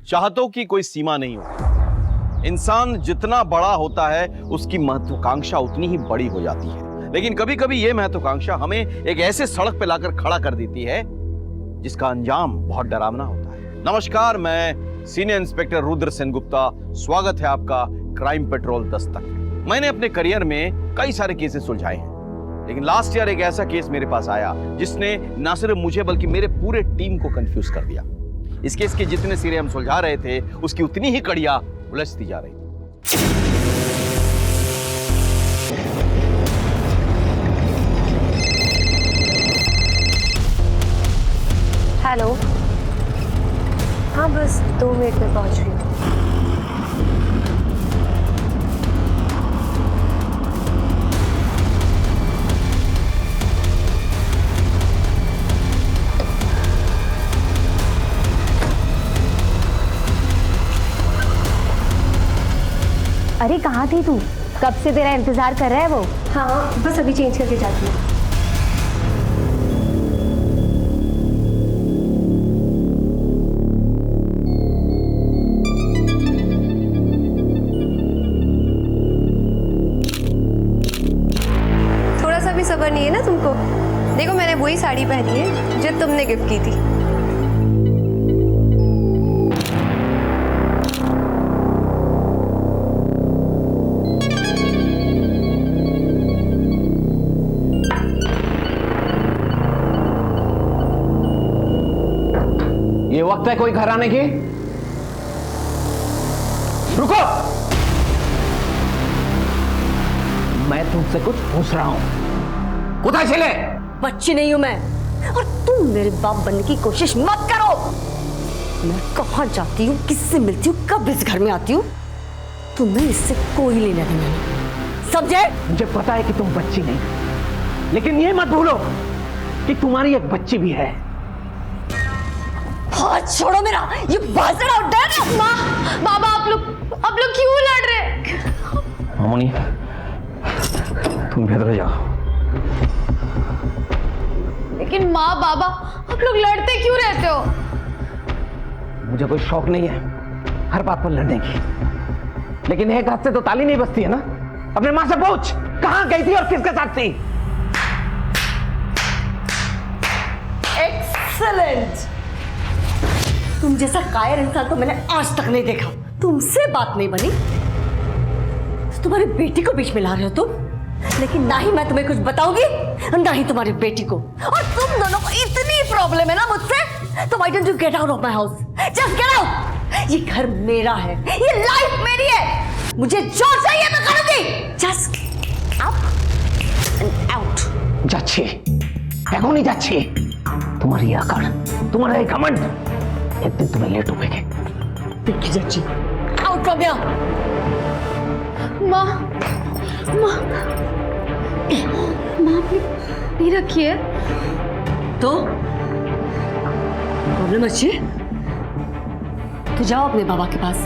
चाहतों की कोई सीमा नहीं होती। इंसान जितना बड़ा होता है उसकी महत्वाकांक्षा उतनी ही बड़ी हो जाती है। लेकिन कभी कभी यह महत्वाकांक्षा हमें एक ऐसे सड़क पर लाकर खड़ा कर देती है जिसका अंजाम बहुत डरावना होता है। नमस्कार, मैं सीनियर इंस्पेक्टर रुद्र सेनगुप्ता। स्वागत है आपका क्राइम पेट्रोल दस्तक। मैंने अपने करियर में कई सारे केसेस सुलझाए हैं, लेकिन लास्ट ईयर एक ऐसा केस मेरे पास आया जिसने ना सिर्फ मुझे बल्कि मेरे पूरे टीम को कंफ्यूज कर दिया। इस केस के जितने सिरे हम सुलझा रहे थे उसकी उतनी ही कड़ियां उलझती जा रही थी। हेलो, हाँ बस 2 मिनट में पहुंच रही हूँ। अरे कहाँ थी तू? कब से तेरा इंतजार कर रहा है वो। हाँ बस अभी चेंज करके जाती हूँ। थोड़ा सा भी सब्र नहीं है ना तुमको? देखो मैंने वही साड़ी पहनी है जो तुमने गिफ्ट की थी। ये वक्त है कोई घर आने की? रुको, मैं तुमसे कुछ पूछ रहा हूं। कुत्ता चले? बच्ची नहीं हूं मैं, और तुम मेरे बाप बनने की कोशिश मत करो। मैं कहाँ जाती हूँ, किससे मिलती हूँ, कब इस घर में आती हूँ, तुम्हें इससे कोई लेना देना नहीं, समझे? मुझे पता है कि तुम बच्ची नहीं, लेकिन ये मत भूलो कि तुम्हारी एक बच्ची भी है। हाथ छोड़ो मेरा, ये बाजरा उठ है ना। माँ, बाबा, आप लोग क्यों लड़ रहे? मामूनी, तुम भीतर जाओ। लेकिन माँ बाबा, आप लोग लड़ते क्यों रहते हो? मुझे कोई शौक नहीं है हर बात पर लड़ने की, लेकिन एक हाथ से तो ताली नहीं बजती है ना। अपने माँ से पूछ, कहाँ गई थी और किसके साथ थी? एक्सीलेंट। तुम जैसा कायर इंसान तो मैंने आज तक नहीं देखा। तुमसे बात नहीं बनी तो तुम्हारी बेटी को बीच में ला रहे हो तुम। लेकिन ना ही मैं तुम्हें कुछ बताऊंगी, ना ही तुम्हारी बेटी को। और तुम दोनों को इतनी प्रॉब्लम है ना मुझसे, तो why don't you get out of my house? Just get out. ये घर मेरा है, ये लाइफ मेरी है। मुझे जो चाहिए मैं करूंगी। Just up and out. যাচ্ছে, এখনই যাচ্ছে। तुम्हारी आकर, तुम्हारा एक घमंड, एक दिन तुम्हें लेट उठेंगे। देखी जाची, आउट फ्रॉम हियर। माँ, माँ, माँ आपने नहीं रखी है तो प्रॉब्लम अच्छी है तो जाओ अपने बाबा के पास।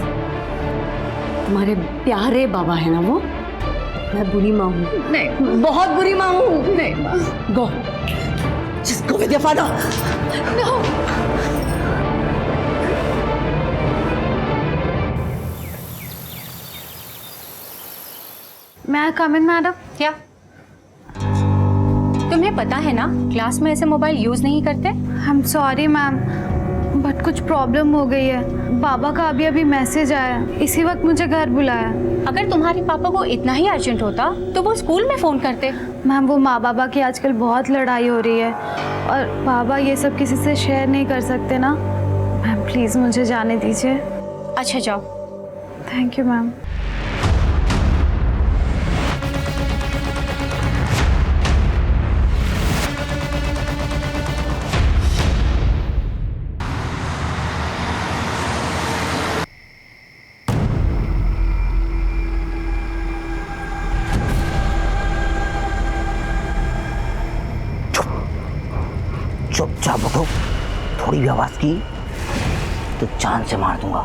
तुम्हारे प्यारे बाबा है ना वो। मैं बुरी माँ हूँ। नहीं, बहुत बुरी माँ हूँ। नहीं माँ। Go, just go with your father. No. मैं आई कम इन मैडम? क्या तुम्हें पता है ना क्लास में ऐसे मोबाइल यूज नहीं करते? I am sorry ma'am, but कुछ प्रॉब्लम हो गई है। बाबा का अभी अभी मैसेज आया, इसी वक्त मुझे घर बुलाया। अगर तुम्हारे पापा को इतना ही अर्जेंट होता तो वो स्कूल में फोन करते। मैम वो माँ बाबा की आजकल बहुत लड़ाई हो रही है और बाबा ये सब किसी से शेयर नहीं कर सकते ना। मैम प्लीज़ मुझे जाने दीजिए। अच्छा जाओ। Thank you ma'am. चुपचाप उठो, थोड़ी भी आवाज की तो जान से मार दूंगा।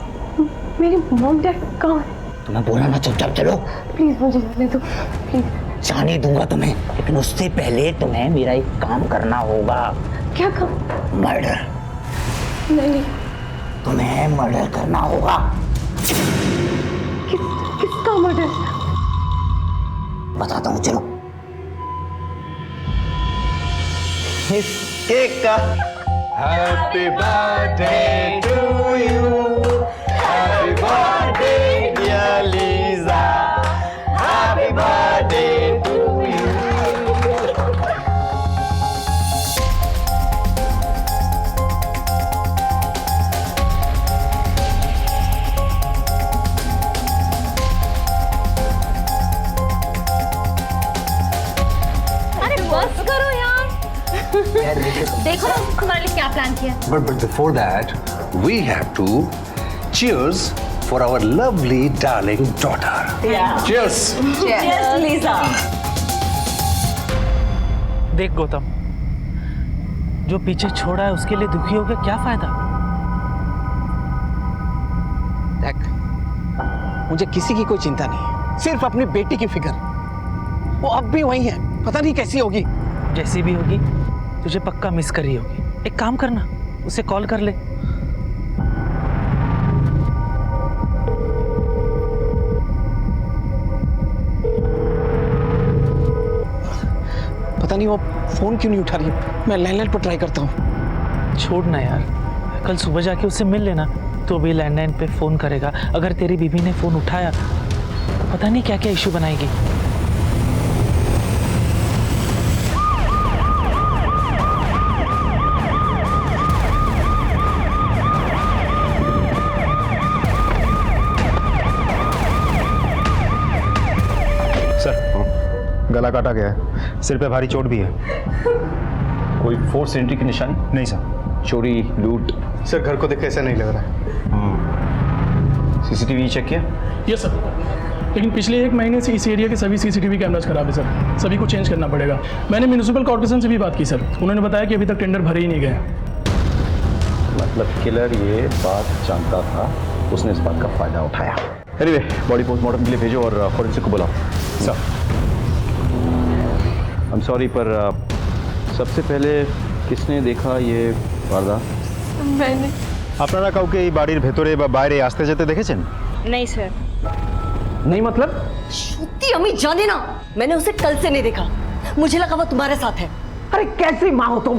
मेरी मॉम डैड कहाँ है? तुम्हें बोला ना चुपचाप चलो। प्लीज मुझे जाने दो, प्लीज। जाने दूंगा तुम्हें, लेकिन उससे पहले तुम्हें मेरा एक काम करना होगा। क्या काम? मर्डर। नहीं, तुम्हें मर्डर करना होगा। किसका मर्डर? बताता हूँ, चलो। इसके का happy birthday to you, happy birthday dear Lisa, happy birthday to you. अरे बस करो यार। देखो ना तुम्हारे लिए क्या प्लान किया। But before that, we have to cheers for our lovely darling daughter. Cheers. Yes, Lisa. देख गौतम, जो पीछे छोड़ा है उसके लिए दुखी होकर क्या फायदा। देख, मुझे किसी की कोई चिंता नहीं है, सिर्फ अपनी बेटी की फिक्र। वो अब भी वही है, पता नहीं कैसी होगी। जैसी भी होगी तुझे पक्का मिस करी होगी। एक काम करना, उसे कॉल कर ले। पता नहीं वो फोन क्यों नहीं उठा रही है। मैं लैंडलाइन पर ट्राई करता हूँ। छोड़ ना यार, कल सुबह जाके उससे मिल लेना, तो भी लैंडलाइन पे फोन करेगा। अगर तेरी बीवी ने फोन उठाया तो पता नहीं क्या क्या इशू बनाएगी। सर, गला काटा गया है, सिर पे भारी चोट भी है। कोई फोर्स एंट्री की निशानी? नहीं सर। चोरी, लूट? सर, घर को देख के ऐसा नहीं लग रहा है। सीसीटीवी चेक किया? यस सर, लेकिन पिछले 1 महीने से इस एरिया के सभी सीसीटीवी कैमरास खराब है सर। सभी को चेंज करना पड़ेगा। मैंने म्यूनिसिपल कॉर्पोरेशन से भी बात की सर, उन्होंने बताया कि अभी तक टेंडर भरे ही नहीं गए। मतलब किलर ये बात जानता था, उसने इस बात का फायदा उठाया। एनीवे, बॉडी पोस्टमार्टम के लिए भेजो और फॉरेंसिक को बुलाओ। सर, आई एम सॉरी, पर सबसे पहले किसने देखा ये वारदात? मैंने। আপনারা কাউকে এই বাড়ির ভেতরে বা বাইরে আসতে যেতে দেখেছেন? नहीं सर। नहीं मतलब? सच्ची अम्मी जाने ना, मैंने उसे कल से नहीं देखा। मुझे लगा वो तुम्हारे साथ है। अरे कैसी माँ हो तुम?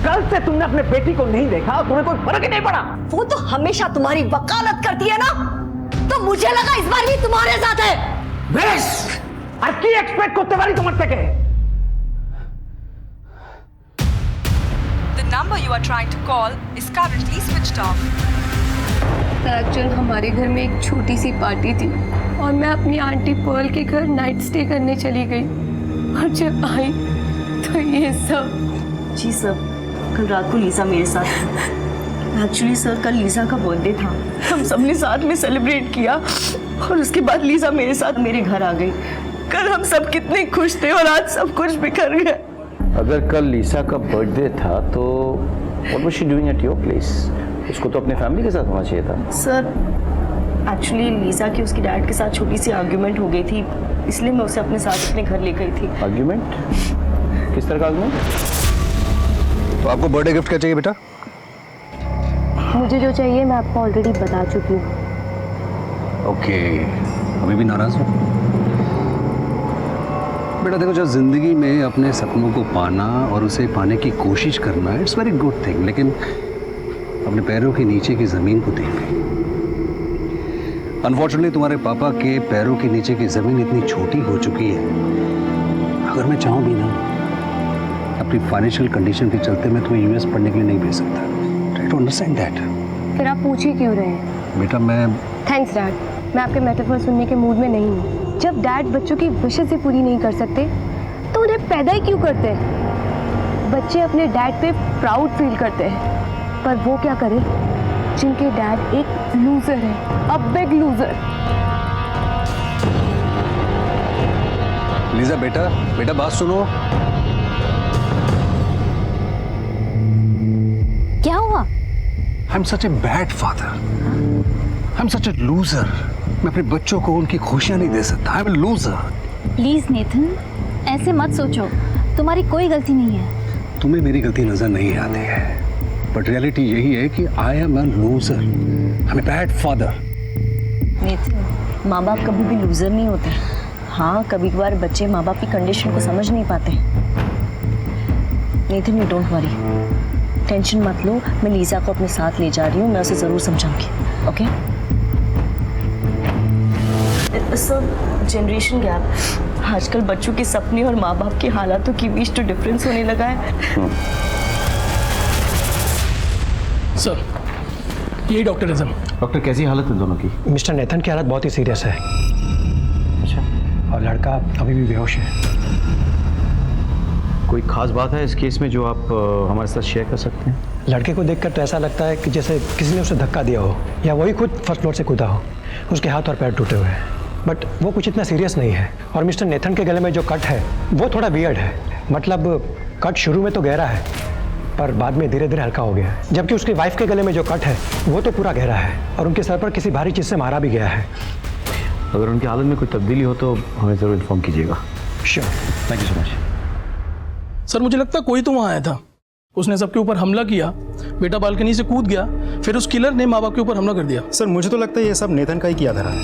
कल से तुमने अपने बेटी को नहीं देखा और तुम्हें कोई फर्क ही नहीं पड़ा। वो तो हमेशा तुम्हारी वकालत करती है ना, तो मुझे लगा इस बार भी तुम्हारे साथ है। बेश, আর কি এক্সপেক্ট করতে পারি তোমার থেকে? The number you are trying to call is currently switched off. Actual हमारे घर में एक छोटी सी पार्टी थी और मैं अपनी आंटी पर्ल के घर नाइट स्टे करने चली गई, और जब आई तो ये सब। जी सर, कल रात को लीजा मेरे साथ। एक्चुअली सर, कल लीजा का बर्थडे था, हम सबने साथ में सेलिब्रेट किया और उसके बाद लीजा मेरे साथ मेरे घर आ गई। कल हम सब कितने खुश थे और आज सब कुछ बिखर गया। अगर कल लीसा का बर्थडे था तो what was she doing at your place? उसको तो अपने फैमिली के साथ होना चाहिए था। सर, एक्चुअली लीजा की उसके डैड के साथ छोटी सी आर्ग्यूमेंट हो गई थी, इसलिए मैं उसे अपने साथ अपने घर ले गई थी। आर्ग्यूमेंट? किस तरह का आर्ग्यूमेंट? तो आपको बर्थडे गिफ्ट क्या चाहिए बेटा? मुझे जो चाहिए मैं आपको ऑलरेडी बता चुकी हूँ। ओके, अभी भी नाराज हो? बेटा देखो, जब जिंदगी में अपने सपनों को पाना और उसे पाने की कोशिश करना, इट्स वेरी गुड थिंग, लेकिन अपने पैरों के नीचे की ज़मीन को देख गई। अनफॉर्चुनेटली तुम्हारे पापा के पैरों के नीचे की ज़मीन इतनी छोटी हो चुकी है, अगर मैं चाहूँ भी ना, अपनी फाइनेंशियल कंडीशन के चलते मैं तुम्हें यूएस पढ़ने के लिए नहीं भेज सकता। Try to understand that. फिर आप पूछ ही क्यों रहे हैं? बेटा मैं थैंक्स डैड, मैं आपके मेटाफर सुनने के मूड में नहीं हूँ। जब डैड बच्चों की विशेस ही पूरी नहीं कर सकते तो उन्हें पैदा ही क्यों करते हैं? बच्चे अपने डैड पे प्राउड फील करते हैं, पर वो क्या करें जिनके डैड एक लूजर है, अ बिग लूजर। लीजा बेटा, बेटा बात सुनो। क्या हुआ? I am such a bad father, I am such a loser. मैं अपने बच्चों को उनकी खुशियां नहीं दे सकता। I am a loser. Please Nathan, ऐसे मत सोचो, तुम्हारी कोई गलती नहीं है। तुम्हें मेरी गलती नजर नहीं आती है, बट रियलिटी यही है कि I am a loser, I am a bad father. Nitin, माँ बाप कभी भी लूजर नहीं होते। हाँ, कभी कभार बच्चे माँ बाप की कंडीशन को समझ नहीं पाते। Nitin, you don't worry, tension मत लो, मैं लीजा को अपने साथ ले जा रही हूँ, मैं उसे ज़रूर समझाऊंगी। ओके सर, जनरेशन गैप, आजकल बच्चों के सपने और माँ बाप के हालातों के बीच तो डिफरेंस होने लगा है। सर, यही डॉक्टर है सर। डॉक्टर, कैसी हालत है दोनों की? मिस्टर नेथन की हालत बहुत ही सीरियस है। अच्छा। और लड़का अभी भी बेहोश है। कोई खास बात है इस केस में जो आप हमारे साथ शेयर कर सकते हैं? लड़के को देखकर तो ऐसा लगता है कि जैसे किसी ने उसे धक्का दिया हो या वही खुद फर्स्ट फ्लोर से कूदा हो। उसके हाथ और पैर टूटे हुए हैं, बट वो कुछ इतना सीरियस नहीं है। और मिस्टर नेथन के गले में जो कट है वो थोड़ा वियर्ड है। मतलब कट शुरू में तो गहरा है पर बाद में धीरे धीरे हल्का हो गया है, जबकि उसकी वाइफ के गले में जो कट है वो तो पूरा गहरा है और उनके सर पर किसी भारी चीज़ से मारा भी गया है। अगर उनकी हालत में कोई तब्दीली हो तो हमें ज़रूर इन्फॉर्म कीजिएगा। Sure, thank you so much. Sir, मुझे लगता है कोई तो वहाँ आया था, उसने सबके ऊपर हमला किया, बेटा बालकनी से कूद गया, फिर उस किलर ने माँ बाप के ऊपर हमला कर दिया। सर मुझे तो लगता है ये सब नेथन का ही किया धरा है,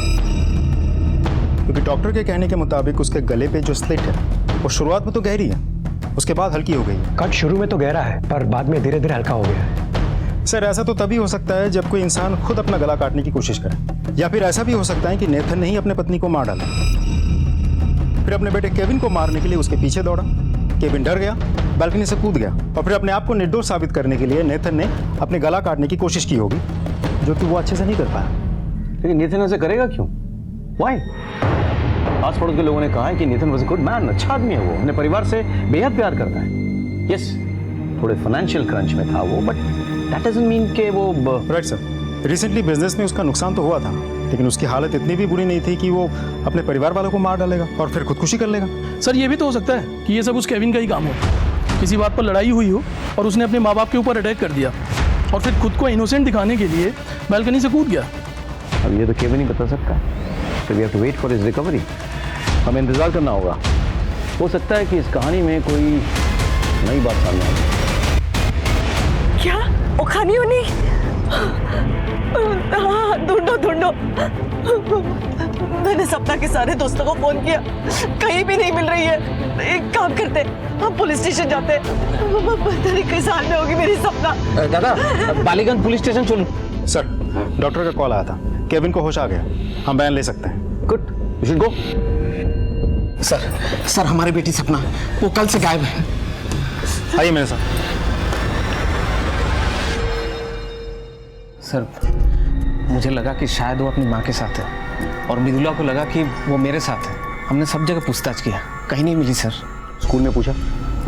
क्योंकि डॉक्टर के कहने के मुताबिक उसके गले पे जो स्लिट है वो शुरुआत में तो गहरी है, उसके बाद हल्की हो गई है। कट शुरू में तो गहरा है पर बाद में धीरे धीरे हल्का हो गया है। सर ऐसा तो तभी हो सकता है जब कोई इंसान खुद अपना गला काटने की कोशिश करे, या फिर ऐसा भी हो सकता है कि नेथन ने ही अपने पत्नी को मार डाला, फिर अपने बेटे केविन को मारने के लिए उसके पीछे दौड़ा। केविन डर गया, बालकनी से कूद गया और फिर अपने आप को निर्दोष साबित करने के लिए नेथन ने अपने गला काटने की कोशिश की होगी, जो कि वो अच्छे से नहीं कर पाया। लेकिन नेथन ऐसे करेगा क्यों? व्हाई? आस पड़ोस के लोगों ने कहा है कि Nathan was a good man, अच्छा आदमी है वो, अपने परिवार से बेहद प्यार करता है। यस, थोड़े फाइनेंशियल क्रंच में था वो, बट दैट डजंट मीन कि वो राइट सर, रिसेंटली बिजनेस में उसका नुकसान तो हुआ था, लेकिन उसकी हालत इतनी भी बुरी नहीं थी कि वो अपने परिवार वालों को मार डालेगा और फिर खुदकुशी कर लेगा। सर, ये भी तो हो सकता है कि ये सब उस केविन का ही काम हो, किसी बात पर लड़ाई हुई हो और उसने अपने माँ बाप के ऊपर अटैक कर दिया और फिर खुद को इनोसेंट दिखाने के लिए बालकनी से कूद गया। अब ये तो केविन ही बता सकता है, so we have to wait for his recovery। हमें इंतजार करना होगा, हो सकता है कि इस कहानी में कोई नई बात सामने आए। क्या ओखानी होनी? हाँ, ढूंढो ढूंढो। मैंने सपना के सारे दोस्तों को फोन किया, कहीं भी नहीं मिल रही है। एक काम करते, हम पुलिस स्टेशन जाते। पता नहीं किस हाल में होगी मेरी सपना। दादा, बालीगंज पुलिस स्टेशन चलो। सर, डॉक्टर का कॉल आया था, केविन को होश आ गया, हम बयान ले सकते हैं। Good, you should go. Sir हमारी बेटी सपना वो कल से गायब है। आइए मेरे साथ। सर मुझे लगा कि शायद वो अपनी माँ के साथ है और मृदुला को लगा कि वो मेरे साथ है। हमने सब जगह पूछताछ किया, कहीं नहीं मिली सर। स्कूल में पूछा?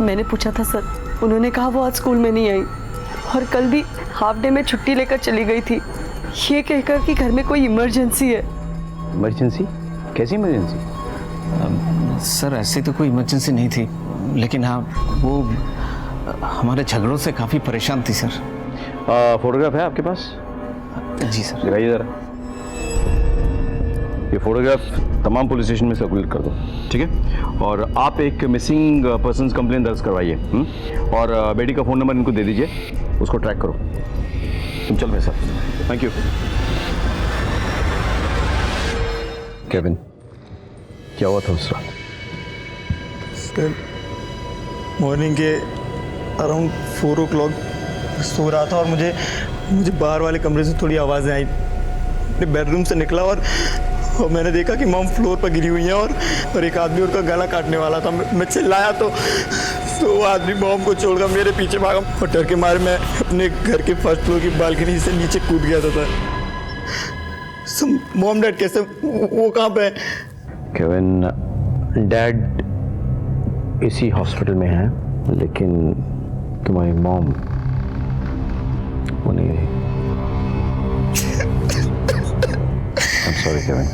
मैंने पूछा था सर, उन्होंने कहा वो आज स्कूल में नहीं आई और कल भी हाफ डे में छुट्टी लेकर चली गई थी, ये कहकर कि घर में कोई इमरजेंसी है। इमरजेंसी? कैसी इमरजेंसी? सर ऐसे तो कोई इमरजेंसी नहीं थी, लेकिन हाँ वो हमारे झगड़ों से काफ़ी परेशान थी सर। फोटोग्राफ है आपके पास? जी सर। दिखाइए जरा। ये फोटोग्राफ तमाम पुलिस स्टेशन में सर्कुलेट कर दो, ठीक है? और आप एक मिसिंग पर्सन्स कंप्लेंट दर्ज करवाइए, और बेटी का फ़ोन नंबर इनको दे दीजिए, उसको ट्रैक करो। तुम चल मेरे साथ। Thank you. केविन, क्या हुआ था उस रात? सर, मॉर्निंग के अराउंड 4 o'clock सो रहा था और मुझे बाहर वाले कमरे से थोड़ी आवाज़ें आई। अपने बेडरूम से निकला और मैंने देखा कि मॉम फ्लोर पर गिरी हुई हैं और एक आदमी उनका गला काटने वाला था। मैं चिल्लाया तो वो आदमी मॉम को छोड़कर मेरे पीछे भागा और डर के मारे मैं अपने घर के फर्स्ट फ्लोर की बालकनी से नीचे कूद गया था। सर, मॉम डैड कैसे, वो कहाँ पे है? केविन, डैड इसी हॉस्पिटल में है, लेकिन तुम्हारी मॉम वो नहीं रही। I'm sorry, Kevin.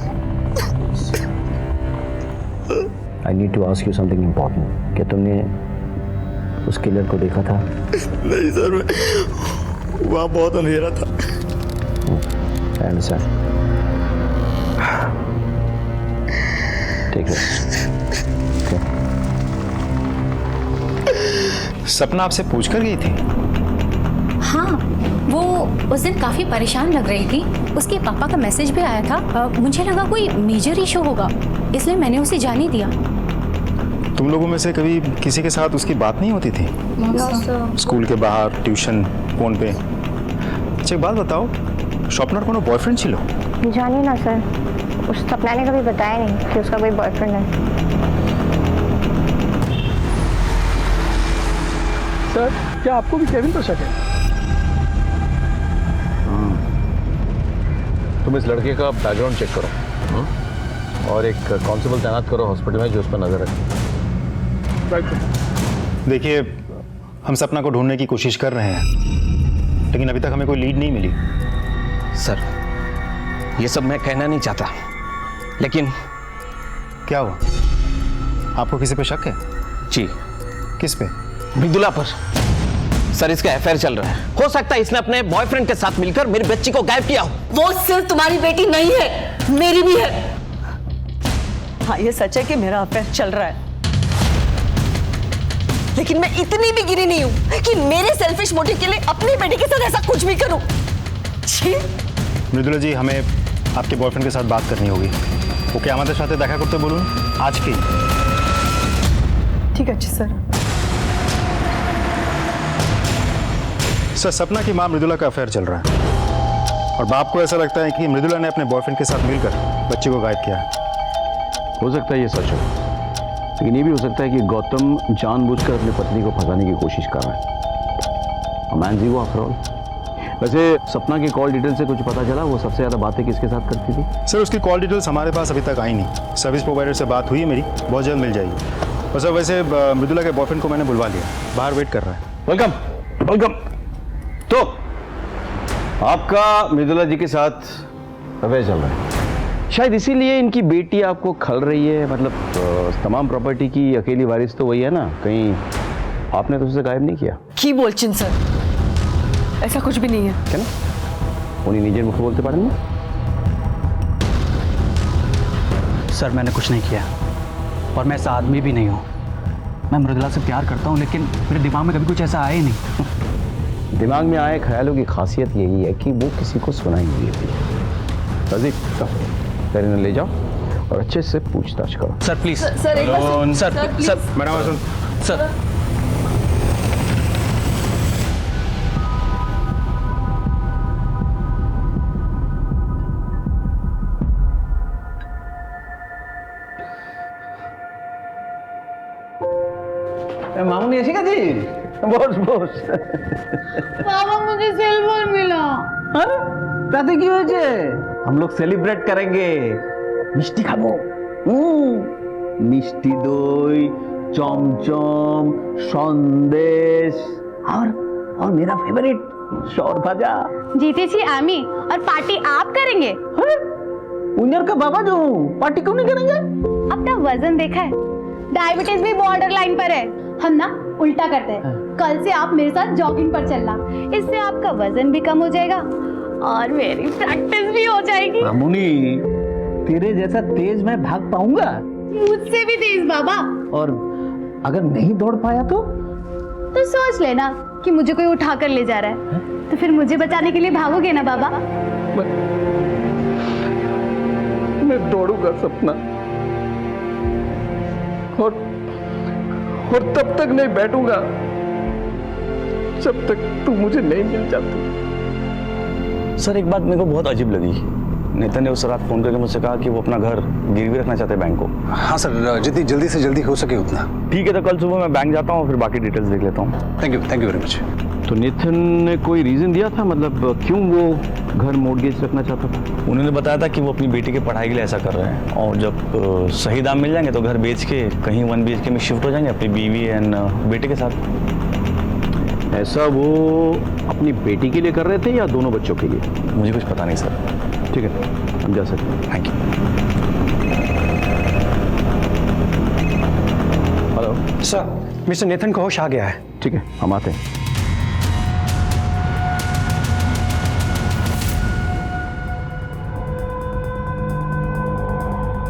I need to ask you something important. क्या तुमने उस किलर को देखा था? नहीं सर, वहाँ बहुत अंधेरा था। I understand. Take it. Okay. सपना आपसे पूछ कर गई थी? हाँ, हाँ, वो उस दिन काफ़ी परेशान लग रही थी। उसके पापा का मैसेज भी आया था। मुझे लगा कोई मेजर इशू होगा, इसलिए मैंने उसे जाने दिया। तुम लोगों में से कभी किसी के साथ उसकी बात नहीं होती थी? स्कूल के बाहर, ट्यूशन, फोन पे? अच्छा एक बात बताओ, स्वप्नार कोनो बॉयफ्रेंड छिलो? जानिए ना सर, उस सपना ने कभी बताया नहीं कि उसका कोई बॉयफ्रेंड है। सर क्या आपको भी केविन पर शक है? तुम इस लड़के का बैकग्राउंड चेक करो और एक कांस्टेबल तैनात करो हॉस्पिटल में जो उस पर नजर रखे। देखिए, हम सपना को ढूंढने की कोशिश कर रहे हैं, लेकिन अभी तक हमें कोई लीड नहीं मिली। सर, ये सब मैं कहना नहीं चाहता, लेकिन क्या हुआ? आपको किसी पे शक है? जी। किस पे? मृदुला पर। सर, इसका अफेयर चल रहा है। हो सकता है इसने अपने बॉयफ्रेंड के साथ मिलकर मेरी बच्ची को गायब किया हो। वो सिर्फ तुम्हारी बेटी नहीं है, मेरी भी है। हाँ, ये सच है कि मेरा अफेयर चल रहा है, लेकिन मैं इतनी भी गिरी नहीं हूं कि मेरे सेल्फिश मोटिव के लिए अपनी बेटी के साथ ऐसा कुछ भी करूं। छी। मृदुला जी, हमें आपके बॉयफ्रेंड के साथ बात करनी होगी। वो क्या हमारे साथ देखा करते बोलूं आज की? ठीक है सर। सर, सपना की मां मृदुला का अफेयर चल रहा है और बाप को ऐसा लगता है कि मृदुला ने अपने बॉयफ्रेंड के साथ मिलकर बच्ची को गायब किया है। हो सकता है ये सच हो, लेकिन ये भी हो सकता है कि गौतम जानबूझकर अपनी पत्नी को फंसाने की कोशिश कर रहा है। मैन जी वो आफ्टर ऑल। वैसे सपना की कॉल डिटेल से कुछ पता चला? वो सबसे ज़्यादा बातें किसके साथ करती थी? सर, उसकी कॉल डिटेल्स हमारे पास अभी तक आई नहीं। सर्विस प्रोवाइडर से बात हुई है मेरी, बहुत जल्द मिल जाएगी। और सर, वैसे मृदुला के बॉयफ्रेंड को मैंने बुलवा लिया, बाहर वेट कर रहा है। Welcome welcome. तो आपका मृदुला जी के साथ अफेयर चल रहा है, शायद इसीलिए इनकी बेटी आपको खल रही है। मतलब तमाम प्रॉपर्टी की अकेली वारिस तो वही है ना? कहीं आपने तो उसे गायब नहीं किया? की बोलचिन सर, ऐसा कुछ भी नहीं है। क्या ना उन्हीं निजे मुख बोलते पारे ना? सर, मैंने कुछ नहीं किया और मैं ऐसा आदमी भी नहीं हूँ। मैं मृदुला से प्यार करता हूँ, लेकिन मेरे दिमाग में कभी कुछ ऐसा आया ही नहीं। दिमाग में आए ख्यालों की खासियत यही है कि वो किसी को सुनाई नहीं देती। तेरे ले जाओ और अच्छे से पूछताछ करो। Sir please. सर एक बार सर मैडम सर। मामूनी ऐसी का जी? बोस पापा, मुझे सिल्वर मिला। अरे ताते की वजह हम लोग सेलिब्रेट करेंगे। मिष्टी खाबो। मिष्टी दई, चमचम, संदेश और मेरा फेवरेट शौर भाजा। जीतेছি আমি और पार्टी आप करेंगे। उन्यर का बाबा जो पार्टी क्यों नहीं करेंगे? अपना वजन देखा है? डायबिटीज भी बॉर्डर लाइन पर है। हम ना उल्टा करते हैं। कल से आप मेरे साथ जॉगिंग पर चलना, इससे आपका वजन भी कम हो जाएगा और मेरी प्रैक्टिस भी हो जाएगी। मामूनी, तेरे जैसा तेज मैं भाग पाऊंगा? मुझसे भी तेज बाबा। और अगर नहीं दौड़ पाया तो सोच लेना कि मुझे कोई उठा कर ले जा रहा है, तो फिर मुझे बचाने के लिए भागोगे ना बाबा? मैं दौड़ूंगा सपना, और तब तक नहीं बैठूंगा जब तक तू मुझे नहीं मिल जाती। सर, एक बात मेरे को बहुत अजीब लगी। नेता ने उस रात फोन करके मुझसे कहा कि वो अपना घर गिरवी रखना चाहते हैं बैंक को। हाँ सर, जितनी जल्दी से जल्दी हो सके उतना। ठीक है, तो कल सुबह मैं बैंक जाता हूँ, फिर बाकी डिटेल्स देख लेता हूँ। Thank you very much. तो नितिन ने कोई रीजन दिया था? मतलब क्यों वो घर मॉर्गेज रखना चाहता था? उन्होंने बताया था कि वो अपनी बेटी की पढ़ाई के लिए ऐसा कर रहे हैं, और जब सही दाम मिल जाएंगे तो घर बेच के कहीं 1 BHK में शिफ्ट हो जाएंगे अपनी बीवी एंड बेटे के साथ। ऐसा वो अपनी बेटी के लिए कर रहे थे या दोनों बच्चों के लिए? मुझे कुछ पता नहीं सर। ठीक है, हम जा सकते हैं। Thank you. Hello sir, mister Nathan को होश आ गया है। ठीक है, हम आते हैं।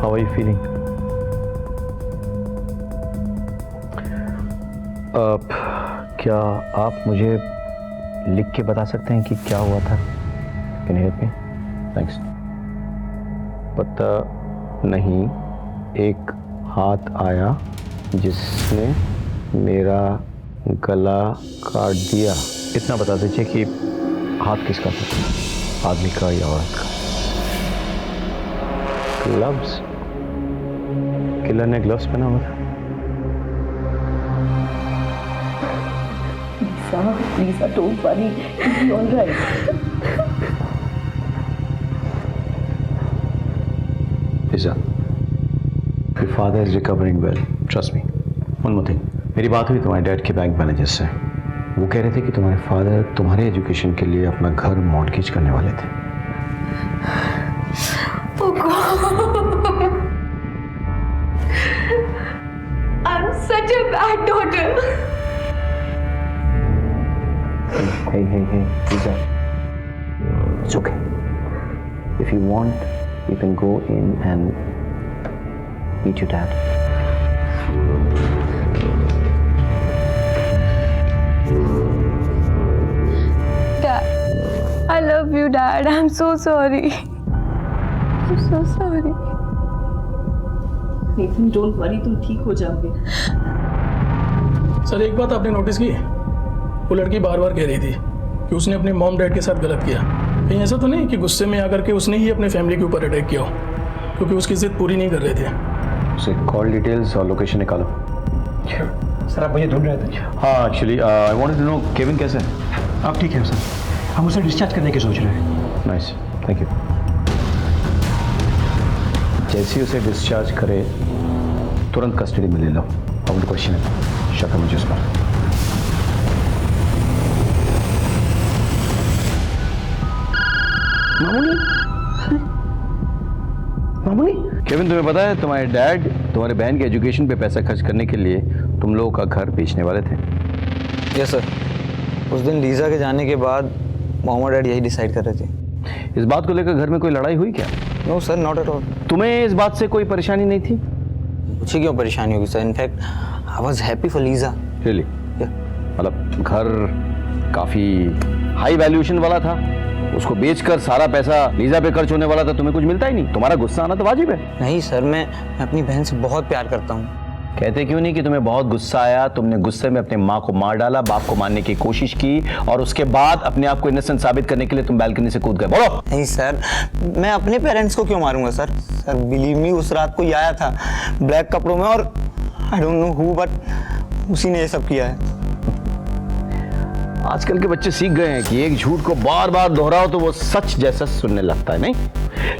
How are you feeling? क्या आप मुझे लिख के बता सकते हैं कि क्या हुआ था? Can you help me? Thanks. पता नहीं, एक हाथ आया जिसने मेरा गला काट दिया। इतना बता दीजिए कि हाथ किसका था, आदमी का या औरत का? ग्लव्स? किलर ने ग्लव्स पहना हुआ था? Lisa, don't worry. It'll be all right. Lisa, your father is recovering well. Trust me. One more thing. मेरी बात हुई तुम्हारे डैड के बैंक मैनेजर से। वो कह रहे थे कि तुम्हारे फादर तुम्हारे एजुकेशन के लिए अपना घर मॉर्टगेज करने वाले थे। Oh God. I'm such a bad daughter. Hey, Lisa. It's okay. If you want, you can go in and meet your dad. Dad, I love you, Dad. I'm so sorry. I'm so sorry. लेकिन don't worry, तुम ठीक हो जाओगे। Sir, एक बात आपने notice की? वो लड़की बार बार कह रही थी कि उसने अपने मॉम डैड के साथ गलत किया। कहीं ऐसा तो नहीं कि गुस्से में आकर के उसने ही अपने फैमिली के ऊपर अटैक किया हो, क्योंकि उसकी जिद पूरी नहीं कर रहे थे। उसे कॉल डिटेल्स और लोकेशन निकालो। सर आप मुझे ढूंढ रहे थे? हाँ, actually I wanted to know Kevin कैसे है? आप ठीक है सर? हम उसे डिस्चार्ज करने की सोच रहे हैं। Nice, thank you. जैसे ही उसे डिस्चार्ज करे तुरंत कस्टडी में ले लो। अब क्वेश्चन है, शक है मुझे उस पर। मामूली, केविन तुम्हें पता है तुम्हारे डैड तुम्हारे बहन के एजुकेशन पे पैसा खर्च करने के लिए तुम लोगों का घर बेचने वाले थे? Yes sir. उस दिन लीजा के जाने के बाद मोहम्मद डैड यही डिसाइड कर रहे थे। इस बात को लेकर घर में कोई लड़ाई हुई क्या? No sir, not at all. तुम्हें इस बात से कोई परेशानी नहीं थी? मुझे क्यों परेशानी होगी sir? In fact I was happy for Lisa. Really? मतलब घर काफी हाई वैल्यूएशन वाला था, उसको बेचकर सारा पैसा लीजा पे खर्च होने वाला था, तुम्हें कुछ मिलता ही नहीं। तुम्हारा गुस्सा आना तो वाजिब है। नहीं सर, मैं अपनी बहन से बहुत प्यार करता हूँ। कहते क्यों नहीं कि तुम्हें बहुत गुस्सा आया, तुमने गुस्से में अपने माँ को मार डाला, बाप को मारने की कोशिश की और उसके बाद अपने आप को इनोसेंट साबित करने के लिए तुम बालकनी से कूद गए। बोलो। नहीं सर, मैं अपने पेरेंट्स को क्यों मारूंगा सर? सर बिलीव मी, उस रात को ही आया था ब्लैक कपड़ों में और I don't know who, but उसी ने ये सब किया है। आजकल के बच्चे सीख गए हैं कि एक झूठ को बार बार दोहराओ तो वो सच जैसा सुनने लगता है, नहीं?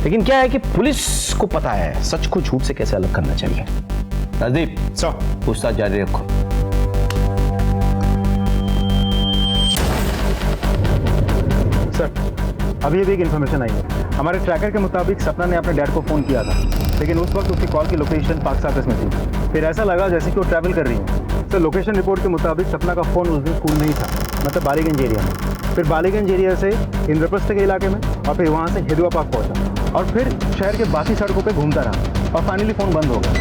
लेकिन क्या है कि पुलिस को पता है सच को झूठ से कैसे अलग करना चाहिए। राजदीप, पूछताछ जारी रखो। सर, अभी एक इन्फॉर्मेशन आई है। हमारे ट्रैकर के मुताबिक सपना ने अपने डैड को फ़ोन किया था, लेकिन उस वक्त उसकी कॉल की लोकेशन पार्क सर्कस में थी। फिर ऐसा लगा जैसे कि वो ट्रैवल कर रही है। सर, लोकेशन रिपोर्ट के मुताबिक सपना का फ़ोन उस दिन स्कूल नहीं था, मतलब बालीगंज एरिया में। फिर बालीगंज एरिया से इंद्रप्रस्थ के इलाके में और फिर वहाँ से हिदुआ पार्क पहुँचा और फिर शहर के बाकी सड़कों पर घूमता रहा और फाइनली फ़ोन बंद हो गया।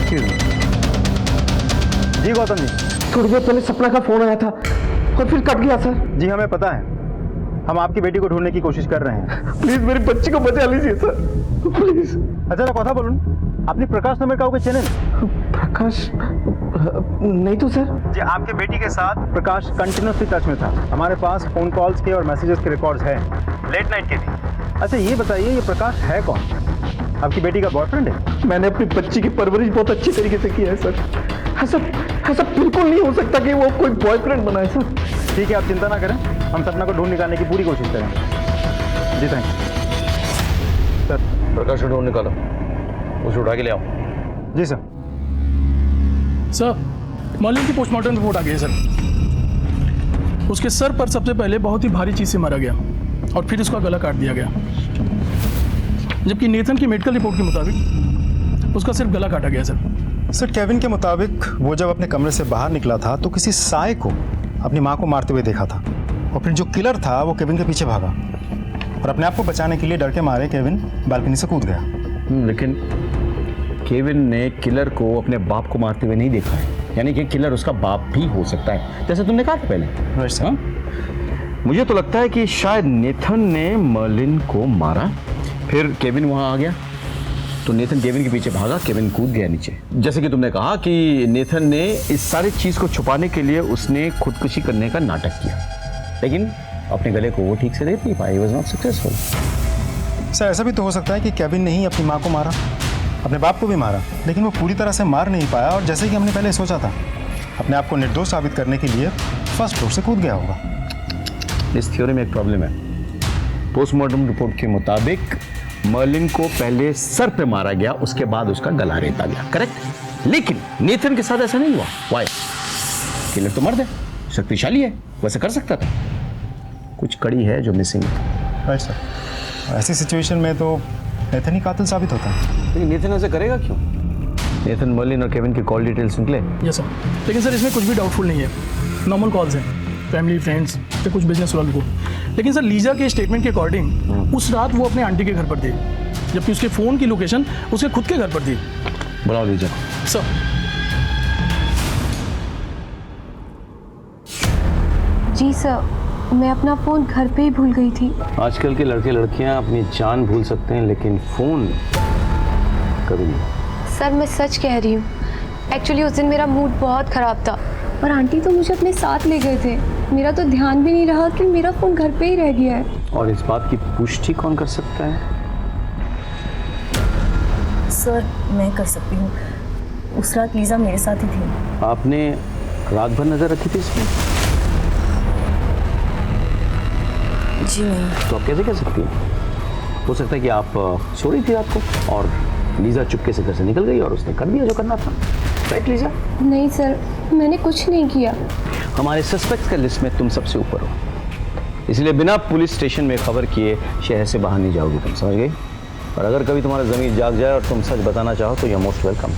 जी गौतम जी, थोड़ी देर पहले सपना का फोन आया था और फिर कट गया सर। जी हमें पता है, हम आपकी बेटी को ढूंढने की कोशिश कर रहे हैं। प्लीज मेरी बच्ची को बचा लीजिए सर, प्लीज। अच्छा কথা বলুন, আপনি प्रकाश नाम কাউকে চেনেন? प्रकाश नहीं तो सर। जी आपके बेटी के साथ प्रकाश कंटिन्यूसली टच में था। हमारे पास फोन कॉल्स के और मैसेजेस के रिकॉर्ड्स हैं, लेट नाइट के भी। अच्छा ये बताइए, ये प्रकाश है कौन? आपकी बेटी का बॉयफ्रेंड है? मैंने अपनी बच्ची की परवरिश बहुत अच्छी तरीके से की है सर। ऐसा बिल्कुल नहीं हो सकता कि वो कोई बॉयफ्रेंड बनाए सर। ठीक है, आप चिंता ना करें, हम सपना को ढूंढ निकालने की पूरी कोशिश करेंगे। जी थैंक यू सर। प्रकाश को ढूंढ निकालो, उसे उठा के ले आओ। जी सर। सर, मालूम की पोस्टमार्टम रिपोर्ट आ गई है सर। उसके सर पर सबसे पहले बहुत ही भारी चीज से मारा गया और फिर उसका गला काट दिया गया, जबकि नेथन की मेडिकल रिपोर्ट के मुताबिक उसका सिर्फ गला काटा गया सर। सर, केविन के मुताबिक वो जब अपने कमरे से बाहर निकला था तो किसी साय को अपनी माँ को मारते हुए देखा था और फिर जो किलर था वो केविन के पीछे भागा और अपने आप को बचाने के लिए डर के मारे केविन बालकनी से कूद गया। लेकिन केविन ने किलर को अपने बाप को मारते हुए नहीं देखा है, यानी कि किलर उसका बाप भी हो सकता है, जैसे तुमने कहा था पहले। हाँ? मुझे तो लगता है कि शायद नेथन ने मर्लिन को मारा, फिर केविन वहां आ गया तो नेथन केविन के पीछे भागा, केविन कूद गया नीचे। जैसे कि तुमने कहा कि नेथन ने इस सारी चीज को छुपाने के लिए उसने खुदकुशी करने का नाटक किया, लेकिन अपने गले को वो ठीक से देख नहीं पाया, he was not successful. Sir ऐसा भी तो हो सकता है कि केविन ने ही अपनी माँ को मारा, अपने बाप को भी मारा, लेकिन वो पूरी तरह से मार नहीं पाया और जैसे कि हमने पहले सोचा था अपने आप को निर्दोष साबित करने के लिए फर्स्ट फ्लोर से कूद गया होगा। इस थ्योरी में एक प्रॉब्लम है। पोस्टमार्टम रिपोर्ट के मुताबिक मर्लिन को पहले सर पे मारा गया, उसके बाद उसका गला रेता गया, करेक्ट? लेकिन नेथन के साथ ऐसा नहीं हुआ। व्हाई? किलर तो मर्द है, शक्तिशाली है, वैसे कर सकता था। कुछ कड़ी है जो मिसिंग है। राइट सर, ऐसी सिचुएशन में तो नेथन ही कातिल साबित होता है। लेकिन नेथन ऐसे करेगा क्यों? नेथन मर्लिन और केविन की कॉल डिटेल्स निकले? यस सर, लेकिन सर इसमें कुछ भी डाउटफुल नहीं है, नॉर्मल कॉल्स हैं, फैमिली फ्रेंड्स या कुछ बिजनेस वालों को। लेकिन सर लीजा के स्टेटमेंट के अकॉर्डिंग उस रात वो अपने आंटी के घर पर थी, जबकि उसके फ़ोन की लोकेशन उसके खुद के घर पर थी। बुलाओ लीजा। सर जी सर, मैं अपना फ़ोन घर पे ही भूल गई थी। आजकल के लड़के लड़कियां अपनी जान भूल सकते हैं, लेकिन फ़ोन कभी नहीं। सर मैं सच कह रही हूँ, एक्चुअली उस दिन मेरा मूड बहुत ख़राब था और आंटी तो मुझे अपने साथ ले गए थे। मेरा तो ध्यान भी नहीं रहा कि मेरा फ़ोन घर पे ही रह गया है। और इस बात की पुष्टि कौन कर सकता है? सर मैं कर सकती हूँ, उस रात लीजा मेरे साथ ही थी। आपने रात भर नजर रखी थी इसमें? जी नहीं। तो आप कैसे कह सकती हैं? हो सकता है कि आप सो रही थी रात को और लीजा चुपके से घर से निकल गई और उसने कर दिया जो करना था, राइट लीजा? नहीं सर, मैंने कुछ नहीं किया। हमारे सस्पेक्ट्स के लिस्ट में तुम सबसे ऊपर हो, इसलिए बिना पुलिस स्टेशन में खबर किए शहर से बाहर नहीं जाओगी, तुम समझ गई? और अगर कभी तुम्हारा ज़मीर जाग जाए और तुम सच बताना चाहो तो यू आर मोस्ट वेलकम।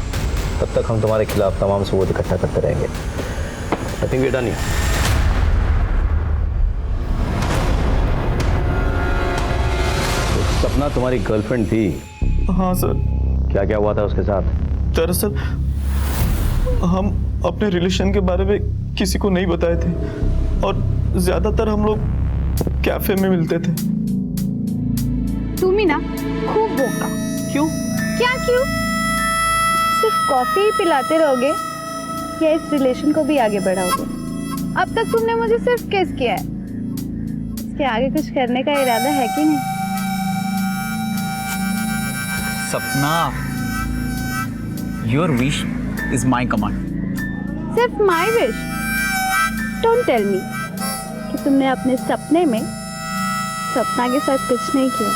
तब तक हम तुम्हारे खिलाफ तमाम सबूत इकट्ठा करते रहेंगे। I think we done here. Sapna तुम्हारी गर्लफ्रेंड थी? हाँ सर। क्या क्या हुआ था उसके साथ? दरअसल हम अपने रिलेशन के बारे में किसी को नहीं बताए थे और ज्यादातर हम लोग कैफे में मिलते थे। तुम ही ना खूब बोका। क्यों? क्या क्यों? सिर्फ कॉफी ही पिलाते रहोगे या इस रिलेशन को भी आगे बढ़ाओगे? अब तक तुमने मुझे सिर्फ किस किया है, इसके आगे कुछ करने का इरादा है कि नहीं? Sapna, your wish is my command. सिर्फ my wish? Don't tell me कि तुमने अपने सपने में सपना के साथ कुछ नहीं किया।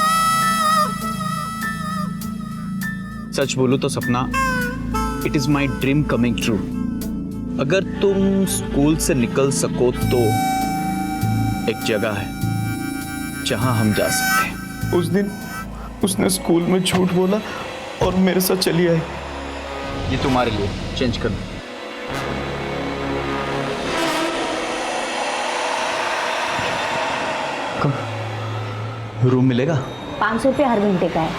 सच बोलूं तो सपना, it is my dream coming true. अगर तुम स्कूल से निकल सको तो एक जगह है जहां हम जा सकते हैं। उस दिन उसने स्कूल में झूठ बोला और मेरे साथ चली आई। ये तुम्हारे लिए चेंज कर दो। रूम मिलेगा? 500 रुपये हर घंटे का है।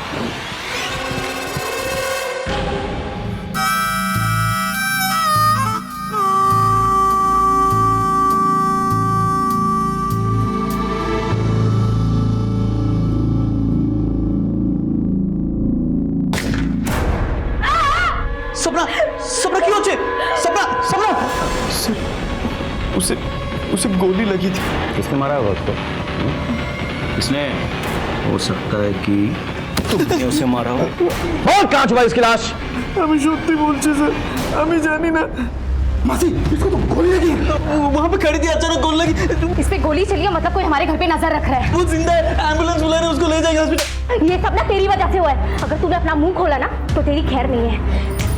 सपना, सपना क्यों होचे? सपना, सपना! उसे गोली लगी थी। किसने मारा होगा उसको? इसने, हो सकता है कि तुमने उसे मारा हो। और कहाँ छुपा इसकी लाश? আমি সত্যি বলছি স্যার, আমি জানি না। मासी, इसको तो गोली लगी। वहां पे खड़ी थी, अचानक गोली लगी। इस पे गोली चली है, मतलब कोई हमारे घर पे नजर रख रहा है। वो जिंदा है, एम्बुलेंस बुला रहे हैं, उसको ले जाएंगे हॉस्पिटल। ये सब ना तेरी वजह से हुआ है। अगर तूने अपना मुंह खोला ना तो तेरी खैर नहीं है।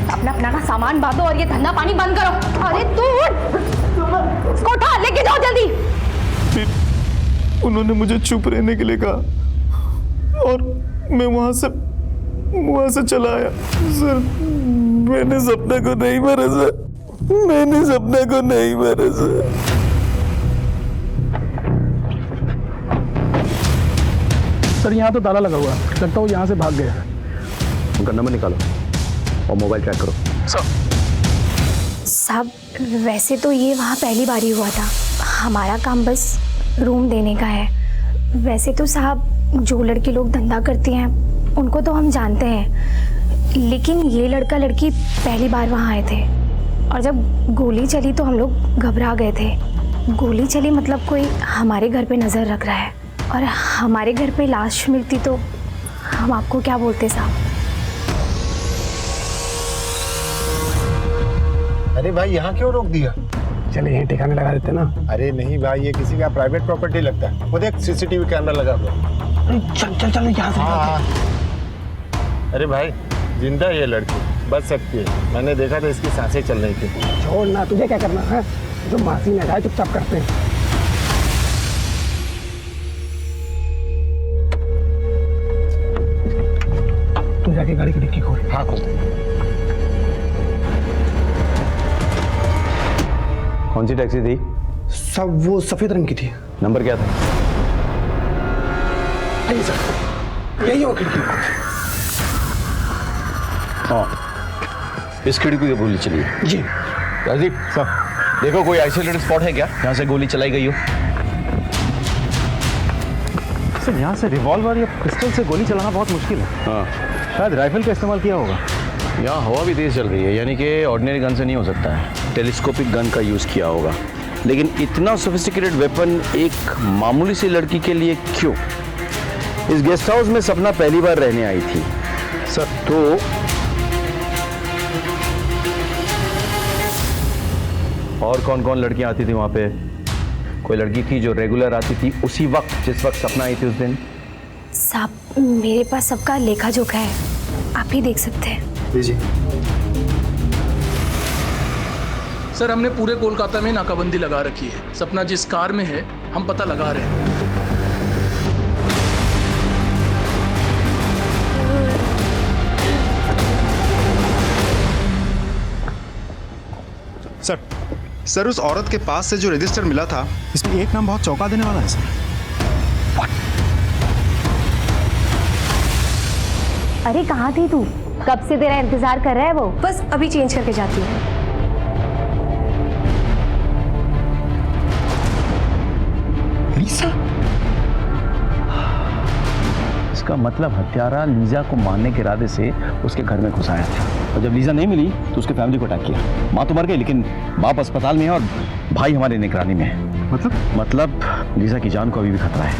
अपना अपना ना सामान बांधो और ये धंधा पानी बंद करो। अरे तू इसको उठा, लेके जाओ जल्दी। फिर उन्होंने मुझे चुप रहने के लिए कहा और मैं वहां से चला आया। सर मैंने सपना को नहीं मारा सर, मैंने सपना को नहीं मारा सर। सर यहाँ तो ताला लगा हुआ है, लगता है वो यहाँ से भाग गया है। उनका नंबर निकालो और मोबाइल ट्रैक करो। साहब वैसे तो ये वहाँ पहली बार ही हुआ था, हमारा काम बस रूम देने का है। वैसे तो साहब जो लड़के लोग धंधा करती हैं उनको तो हम जानते हैं, लेकिन ये लड़का लड़की पहली बार वहाँ आए थे और जब गोली चली तो हम लोग घबरा गए थे। गोली चली मतलब कोई हमारे घर पे नज़र रख रहा है, और हमारे घर पे लाश मिलती तो हम आपको क्या बोलते साहब। अरे भाई यहाँ क्यों रोक दिया? चले यहीं ठिकाने लगा देते ना। अरे नहीं भाई, ये किसी का प्राइवेट प्रॉपर्टी लगता है। वो देख सीसीटीवी कैमरा लगा हुआ। चल चल चल यहाँ से। हाँ। अरे भाई जिंदा ये लड़की बच सकती है, मैंने देखा था इसकी सांसें चल रही थी। छोड़ ना, तुझे क्या करना है? जो मासी ने कहा चुपचाप करते हैं। तू जाके गाड़ी की डिक्की खोल। हाँ खोल। कौन सी टैक्सी थी? सब वो सफेद रंग की थी। नंबर क्या था? नहीं सर, यही हो खिड़की। हाँ, इस खिड़की की गोली चली है। जी राजदीप सर, देखो कोई आइसोलेटेड स्पॉट है क्या यहाँ से गोली चलाई गई हो? सर यहाँ से रिवॉल्वर या पिस्टल से गोली चलाना बहुत मुश्किल है। हाँ, शायद राइफल का इस्तेमाल किया होगा। यहाँ हवा भी तेज चल रही है, यानी कि ऑर्डिनरी गन से नहीं हो सकता है, टेलीस्कोपिक गन का यूज़ किया होगा। लेकिन इतना सोफिस्टिकेटेड वेपन एक मामूली सी लड़की के लिए क्यों? इस गेस्ट हाउस में सपना पहली बार रहने आई थी सर। तो और कौन कौन लड़कियां आती थी वहाँ पे? कोई लड़की थी जो रेगुलर आती थी उसी वक्त जिस वक्त सपना आई थी उस दिन? साहब मेरे पास सबका लेखा जोखा है, आप ही देख सकते हैं। जी। सर हमने पूरे कोलकाता में नाकाबंदी लगा रखी है। सपना जिस कार में है हम पता लगा रहे हैं। सर उस औरत के पास से जो रजिस्टर मिला था इसमें एक नाम बहुत चौंका देने वाला है सर। अरे कहाँ थी तू? कब से तेरा इंतजार कर रहा है वो? बस अभी चेंज करके जाती हूँ। लीजा? इसका मतलब हत्यारा लीजा को मारने के इरादे से उसके घर में घुस आया था, और जब लीजा नहीं मिली तो उसके फैमिली को अटैक किया। माँ तो मर गई लेकिन बाप अस्पताल में है और भाई हमारी निगरानी में है। मतलब लीजा की जान को अभी भी खतरा है।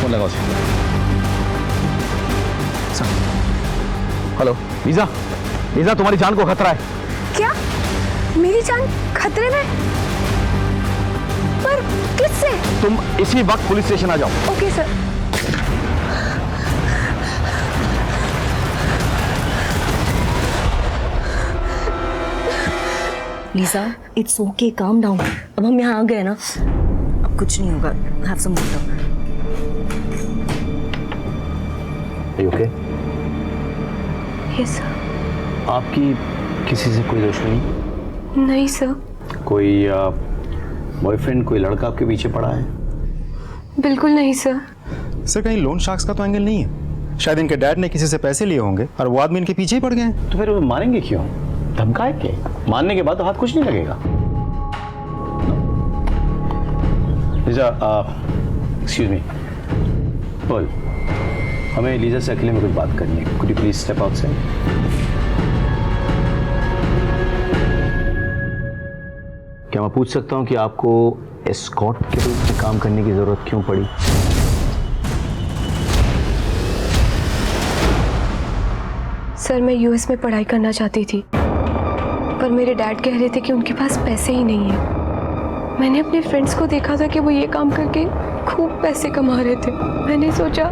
फोन लगाओ उसे। हेलो लीजा, लीजा तुम्हारी जान को खतरा है। क्या? मेरी जान खतरे में? पर किससे? तुम इसी वक्त पुलिस स्टेशन आ जाओ। Okay sir. Lisa it's okay, calm down. अब हम यहाँ आ गए ना, अब कुछ नहीं होगा। Have some water. Okay? Yes sir. आपकी किसी से कोई दुश्मनी? नहीं सर। कोई बॉयफ्रेंड, कोई लड़का आपके पीछे पड़ा है? बिल्कुल नहीं सर। सर कहीं लोन शार्क्स का तो एंगल नहीं है? शायद इनके डैड ने किसी से पैसे लिए होंगे और वो आदमी इनके पीछे ही पड़ गए हैं। तो फिर वो मारेंगे क्यों? धमकाए के? मारने के बाद तो हाथ कुछ नहीं लगेगा। लीजा, एक्सक्यूज मी, बोल, हमें लीजा से अकेले में कुछ बात करनी है। Could you please step outside? क्या मैं पूछ सकता हूँ कि आपको एस्कॉर्ट के रूप में काम करने की जरूरत क्यों पड़ी? सर मैं यूएस में पढ़ाई करना चाहती थी, पर मेरे डैड कह रहे थे कि उनके पास पैसे ही नहीं है। मैंने अपने फ्रेंड्स को देखा था कि वो ये काम करके खूब पैसे कमा रहे थे। मैंने सोचा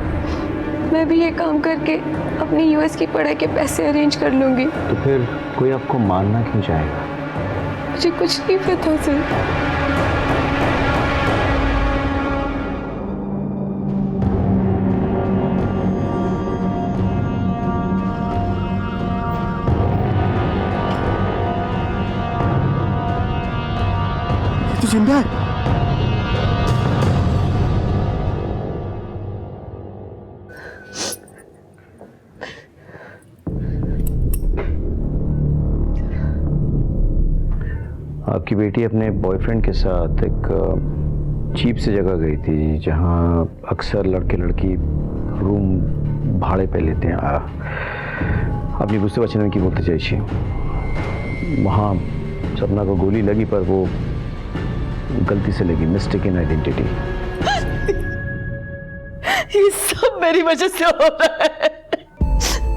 मैं भी ये काम करके अपनी यूएस की पढ़ाई के पैसे अरेंज कर लूँगी। तो फिर कोई आपको मारना क्यों चाहेगा? मुझे कुछ नहीं पता सर। तो जिंदा है। आपकी बेटी अपने बॉयफ्रेंड के साथ एक चीप सी जगह गई थी जहाँ अक्सर लड़के लड़की रूम भाड़े पे लेते हैं। আপনি বুঝতে পারছেন আমি কি বলতে চাইছি। वहाँ सपना को गोली लगी पर वो गलती से लगी, मिस्टेकन आइडेंटिटी। ये सब मेरी वजह से हो रहा है।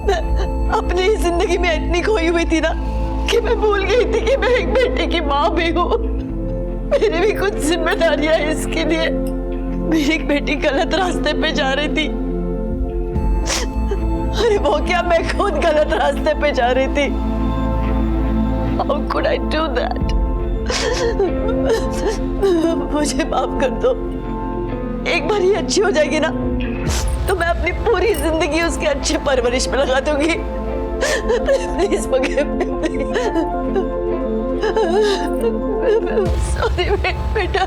मैं अपनी जिंदगी में इतनी खोई हुई थी ना कि मैं भूल गई थी कि मैं एक बेटे की माँ भी हूँ। मेरी भी कुछ जिम्मेदारियां हैं इसके लिए। मेरी एक बेटी गलत रास्ते पे जा रही थी। अरे वो क्या, मैं खुद गलत रास्ते पे जा रही थी। How could I do that? मुझे माफ कर दो। एक बार ये अच्छी हो जाएगी ना तो मैं अपनी पूरी जिंदगी उसके अच्छे परवरिश में लगा दूंगी। प्लीज forgive me, सॉरी बेटा।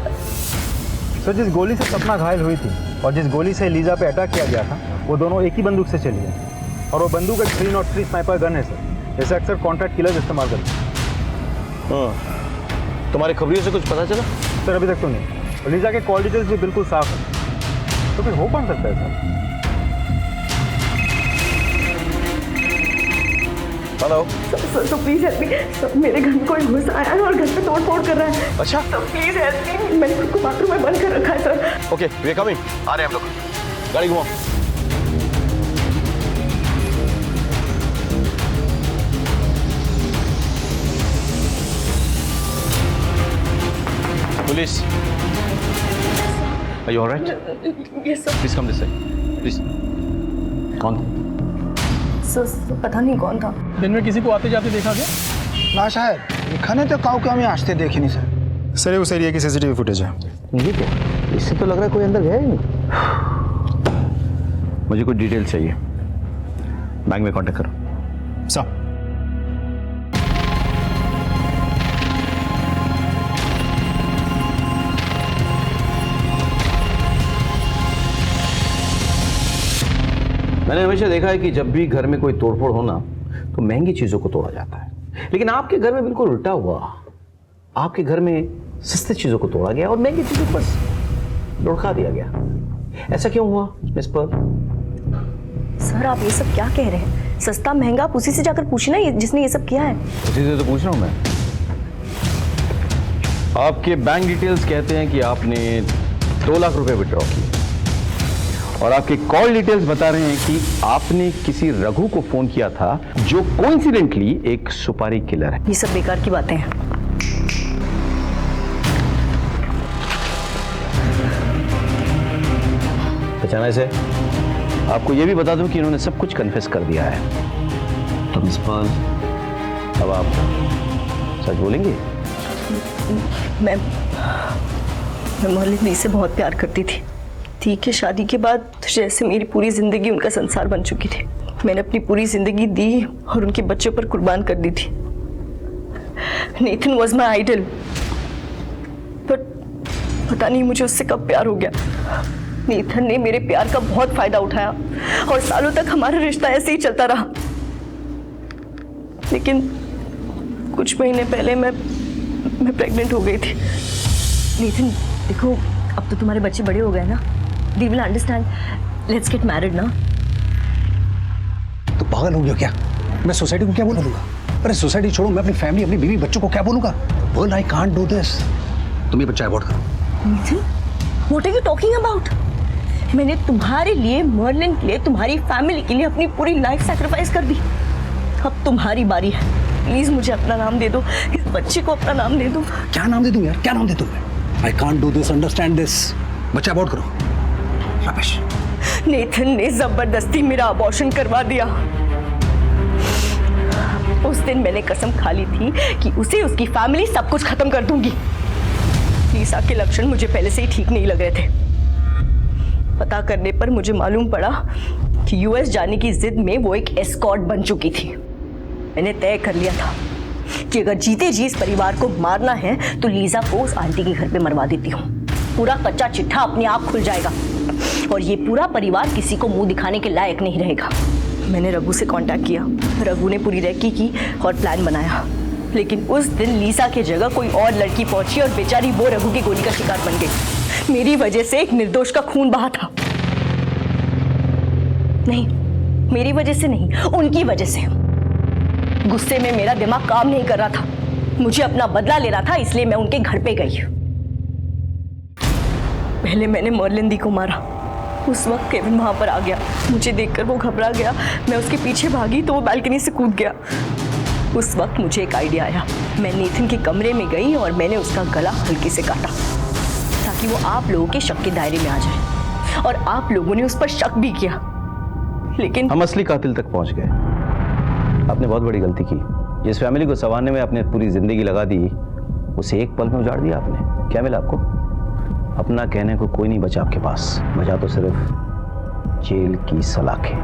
सर, जिस गोली से सपना घायल हुई थी और जिस गोली से लीजा पे अटैक किया गया था वो दोनों एक ही बंदूक से चली है और वो बंदूक एक 303 स्नाइपर गन है सर, जैसे अक्सर कॉन्ट्रैक्ट किलर्स इस्तेमाल करते हैं। तुम्हारी खबरियों से कुछ पता चला? सर अभी तक तो नहीं। लीजा के कॉल डिटेल्स भी बिल्कुल साफ है, तो फिर हो कौन सकता है sir? Hello sir please help me. Sir मेरे घर में कोई घुस आया है और घर पे तोड़ फोड़ कर रहा है। अच्छा, सर प्लीज हेल्प मी। मैंने खुद को बाथरूम में बंद कर रखा है sir. Okay we are coming. आ रहे हैं हम लोग। गाड़ी घुमाओ। Police. Are you all right? Yes sir. Please come this side. Please. कौन? सर पता नहीं कौन था। दिन में किसी को आते जाते देखा क्या? ना शायद खाने तो काऊ के हमें आजते देखे नहीं सर। सर ये उस एरिया की सीसीटीवी फुटेज है। ये क्या? इससे तो लग रहा है कोई अंदर गया ही नहीं। मुझे कुछ डिटेल चाहिए। बैंक में कांटेक्ट करो। सर मैंने हमेशा देखा है कि जब भी घर में कोई तोड़फोड़ हो ना तो महंगी चीजों को तोड़ा जाता है, लेकिन आपके घर में बिल्कुल उल्टा हुआ। आपके घर में सस्ती चीजों को तोड़ा गया और महंगी चीजों को बस लुढ़का दिया गया। ऐसा क्यों हुआ मिस पर्ल? सर आप ये सब क्या कह रहे हैं? सस्ता महंगा आप उसी से जाकर पूछना जिसने ये सब किया है। उसी से तो पूछ रहा हूं मैं। आपके बैंक डिटेल्स कहते हैं कि आपने 2 लाख रुपए विड्रॉ किए और आपके कॉल डिटेल्स बता रहे हैं कि आपने किसी रघु को फोन किया था जो कोइंसिडेंटली एक सुपारी किलर है। ये सब बेकार की बातें हैं। पहचाना इसे? आपको यह भी बता दूं कि इन्होंने सब कुछ कन्फेस कर दिया है। तो मिस पर्ल, अब आप सच बोलेंगे? मैं मोहल्ले से बहुत प्यार करती थी। ठीक है, शादी के बाद जैसे मेरी पूरी जिंदगी उनका संसार बन चुकी थी। मैंने अपनी पूरी जिंदगी दी और उनके बच्चों पर कुर्बान कर दी थी। Nathan was my idol, but पता नहीं मुझे उससे कब प्यार हो गया। नेथन ने मेरे प्यार का बहुत फायदा उठाया और सालों तक हमारा रिश्ता ऐसे ही चलता रहा। लेकिन कुछ महीने पहले मैं प्रेग्नेंट हो गई थी। नेथन देखो, अब तो तुम्हारे बच्चे बड़े हो गए ना। They will understand. Let's get married ना। तो पागल हो गया क्या? मैं सोसाइटी को क्या बोलूंगा? अरे सोसाइटी छोड़ो, मैं अपनी फैमिली, अपनी बीवी बच्चों को क्या बोलूंगा? Well, I can't do this. तुम ये बच्चा अबॉर्ट करो। Nitin, what are you talking about? मैंने तुम्हारे लिए, मर्लिन के लिए, तुम्हारी फैमिली के लिए अपनी पूरी लाइफ सैक्रिफाइस कर दी। अब तुम्हारी बारी है। प्लीज मुझे अपना नाम दे दो, इस बच्चे को अपना नाम दे दो। क्या नाम दे दूं यार? क्या नाम दे दूं मैं? I can't do this, understand this. बच्चा अबॉर्ट करो। रमेश। नेथन ने जबरदस्ती मेरा अबॉर्शन करवा दिया। उस दिन मैंने कसम खा ली थी कि उसे, उसकी फैमिली, सब कुछ खत्म कर दूंगी। लीसा के लक्षण मुझे पहले से ही ठीक नहीं लग रहे थे। पता करने पर मुझे मालूम पड़ा कि यूएस जाने की जिद में वो एक एस्कॉर्ट बन चुकी थी। मैंने तय कर लिया था कि अगर जीते जी इस परिवार को मारना है तो लीजा को उस आंटी के घर पे मरवा देती हूँ। पूरा कच्चा चिट्ठा अपने आप खुल जाएगा और ये पूरा परिवार किसी को मुंह दिखाने के लायक नहीं रहेगा। मैंने रघु से कांटेक्ट किया। रघु ने पूरी रेकी की और प्लान बनाया। लेकिन उस दिन लीसा की जगह कोई और लड़की पहुंची और बेचारी वो रघु की गोली का शिकार बन गई। मेरी वजह से एक निर्दोष का खून बहा था। नहीं, मेरी वजह से नहीं, उनकी वजह से। गुस्से में मेरा दिमाग काम नहीं कर रहा था, मुझे अपना बदला ले रहा था, इसलिए मैं उनके घर पे गई। पहले मैंने मर्लिन दी को मारा। उस वक्त केविन वहां पर आ गया, मुझे देखकर वो घबरा गया। मैं उसके पीछे भागी तो वो बालकनी से कूद गया। उस वक्त मुझे एक आइडिया आया। मैं नेथन के कमरे में गई और मैंने उसका गला हल्के से काटा ताकि वो आप लोगों के शक के दायरे में आ जाए, और आप लोगों ने उस पर शक भी किया। लेकिन हम असली कातिल तक पहुंच गए। आपने बहुत बड़ी गलती की। जिस फैमिली को संवारने में आपने पूरी जिंदगी लगा दी, उसे एक पल में उजाड़ दिया आपने। क्या मिला आपको? अपना कहने को कोई नहीं बचा आपके पास, बचा तो सिर्फ जेल की सलाखें।